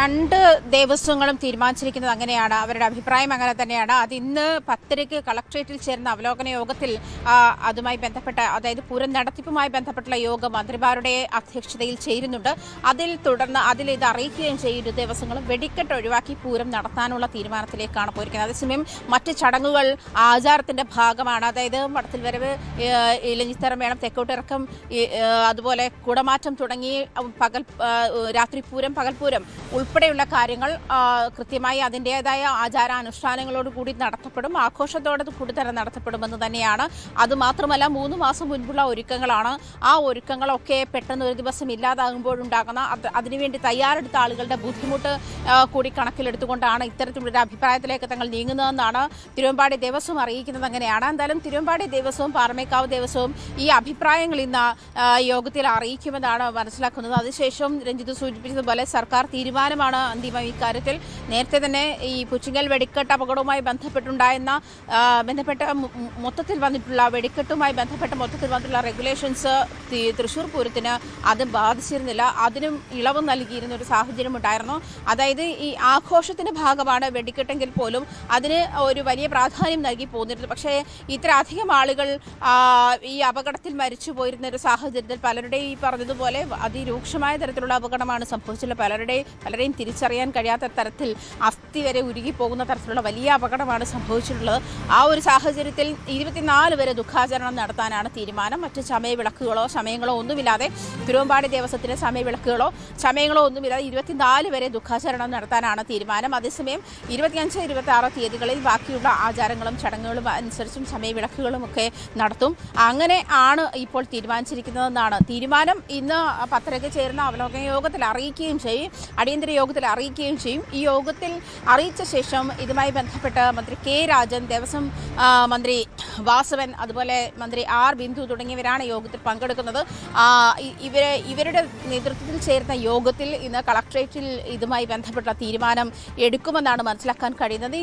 രണ്ട് ദേവസ്വങ്ങളും തീരുമാനിച്ചിരിക്കുന്നത് അങ്ങനെയാണ്. അവരുടെ അഭിപ്രായം അങ്ങനെ തന്നെയാണ്. അത് ഇന്ന് 10:00 കളക്ട്രേറ്റിൽ ചേർന്ന അവലോകന യോഗത്തിൽ അതുമായി ബന്ധപ്പെട്ട, അതായത് പൂരം നടത്തിപ്പുമായി ബന്ധപ്പെട്ടുള്ള യോഗം മന്ത്രിമാരുടെ അധ്യക്ഷതയിൽ ചേരുന്നുണ്ട്. അതിൽ ഇത് അറിയിക്കുകയും ചെയ്യും. ദേവസ്വങ്ങളും വെടിക്കെട്ട് ഒഴിവാക്കി പൂരം നടത്താനുള്ള തീരുമാനത്തിലേക്കാണ് പോയിരിക്കുന്നത്. അതേസമയം മറ്റ് ചടങ്ങുകൾ ആചാരത്തിന്റെ ഭാഗമാണ്. അതായത് മഠത്തിൽ വരവ്, ഇലഞ്ഞിത്തറം വേണം, തെക്കോട്ടിറക്കം, അതുപോലെ കുടമാറ്റം തുടങ്ങി രാത്രിപൂരം, പകൽപൂരം ഉൾപ്പെടെയുള്ള കാര്യങ്ങൾ കൃത്യമായി അതിൻ്റെതായ ആചാരാനുഷ്ഠാനങ്ങളോടുകൂടി നടത്തപ്പെടും. ആഘോഷത്തോടെ കൂടി തന്നെ നടത്തപ്പെടുമെന്ന് തന്നെയാണ്. അതുമാത്രമല്ല 3 മാസം മുൻപുള്ള ഒരുക്കങ്ങളാണ്. ആ ഒരുക്കങ്ങളൊക്കെ പെട്ടെന്ന് ഒരു ദിവസം ഇല്ലാതാകുമ്പോഴുണ്ടാകുന്ന അതിനുവേണ്ടി തയ്യാറെടുത്ത ആളുകളുടെ ബുദ്ധിമുട്ട് കൂടി കണക്കിലെടുത്തുകൊണ്ടാണ് ഇത്തരത്തിലൊരു അഭിപ്രായത്തിലേക്ക് തങ്ങൾ നീങ്ങുന്നതെന്നാണ് തിരുവമ്പാടി ദേവസ്വം അറിയിക്കുന്നത്. അങ്ങനെയാണ്. എന്തായാലും തിരുവമ്പാടി ദേവസ്വവും പാറമേക്കാവ് ദേവസ്വവും ഈ അഭിപ്രായങ്ങൾ ഇന്ന് യോഗത്തിൽ അറിയിക്കുമെന്നാണ് മനസ്സിലാക്കുന്നത്. അതിനുശേഷം രഞ്ജിത്ത് സൂചിപ്പിച്ചതുപോലെ സർക്കാർ തീരുമാനമാണ് അന്തിമം ഇക്കാര്യത്തിൽ. നേരത്തെ തന്നെ ഈ പുച്ചിങ്ങൽ വെടിക്കെട്ട് അപകടവുമായി ബന്ധപ്പെട്ട മൊത്തത്തിൽ വന്നിട്ടുള്ള വെടിക്കെട്ടുമായി ബന്ധപ്പെട്ട മൊത്തത്തിൽ വന്നിട്ടുള്ള റെഗുലേഷൻസ് തൃശ്ശൂർ പൂരത്തിന് അത് ബാധിച്ചിരുന്നില്ല. അതിനും ഇളവ് നൽകിയിരുന്ന ഒരു സാഹചര്യം ഉണ്ടായിരുന്നു. അതായത് ഈ ആഘോഷത്തിന്റെ ഭാഗമാണ് വെടിക്കെട്ടെങ്കിൽ പോലും അതിന് ഒരു വലിയ പ്രാധാന്യം നൽകി പോന്നിരുന്നു. പക്ഷേ ഇത്ര അധികം ആളുകൾ ഈ അപകടത്തിൽ മരിച്ചു പോയിരുന്ന ഒരു സാഹചര്യത്തിൽ പലരുടെയും ഈ പറഞ്ഞതുപോലെ അതിരൂക്ഷമായ തരത്തിലുള്ള അപകടമാണ് സംഭവിച്ചിട്ടുള്ളത്. പലരെയും തിരിച്ചറിയാൻ കഴിയാത്ത തരത്തിൽ അസ്ഥി വരെ ഉരുകിപ്പോകുന്ന തരത്തിലുള്ള വലിയ അപകടമാണ് സംഭവിച്ചിട്ടുള്ളത്. ആ ഒരു സാഹചര്യത്തിൽ 24 വരെ ദുഃഖാചരണം നടത്താനാണ് തീരുമാനം. മറ്റ് സമയങ്ങളോ ഒന്നുമില്ലാതെ തിരുവമ്പാടി ദേവസ്വത്തിന് ചമയങ്ങളോ ഒന്നുമില്ലാതെ 24 വരെ ദുഃഖാചരണം നടത്താനാണ് തീരുമാനം. അതേസമയം 25, 26 തീയതികളിൽ ബാക്കിയുള്ള ആചാരങ്ങളും ചടങ്ങുകളും അനുസരിച്ചും സമയവിളക്കുകളും ഒക്കെ നടത്തും. അങ്ങനെ ആണ് ഇപ്പോൾ തീരുമാനിച്ചിരിക്കുന്നതെന്നാണ് തീരുമാനം. ഇന്ന് 10:00 ചേർന്ന അവലോകന യോഗത്തിൽ അറിയിക്കുകയും ചെയ്യും, അടിയന്തര യോഗത്തിൽ അറിയിക്കുകയും ചെയ്യും. ഈ യോഗത്തിൽ അറിയിച്ച ശേഷം ഇതുമായി ബന്ധപ്പെട്ട് മന്ത്രി കെ രാജൻ, ദേവസ്വം മന്ത്രി വാസവൻ, അതുപോലെ മന്ത്രി ആർ ബിന്ദു തുടങ്ങിയവരാണ് യോഗത്തിൽ പങ്കെടുക്കുന്നത്. ഇവരുടെ നേതൃത്വത്തിൽ ചേർന്ന യോഗത്തിൽ ഇന്ന് കളക്ട്രേറ്റിൽ ഇതുമായി ബന്ധപ്പെട്ട തീരുമാനം എടുക്കുമെന്നാണ് മനസ്സിലാക്കാൻ കഴിയുന്നത്.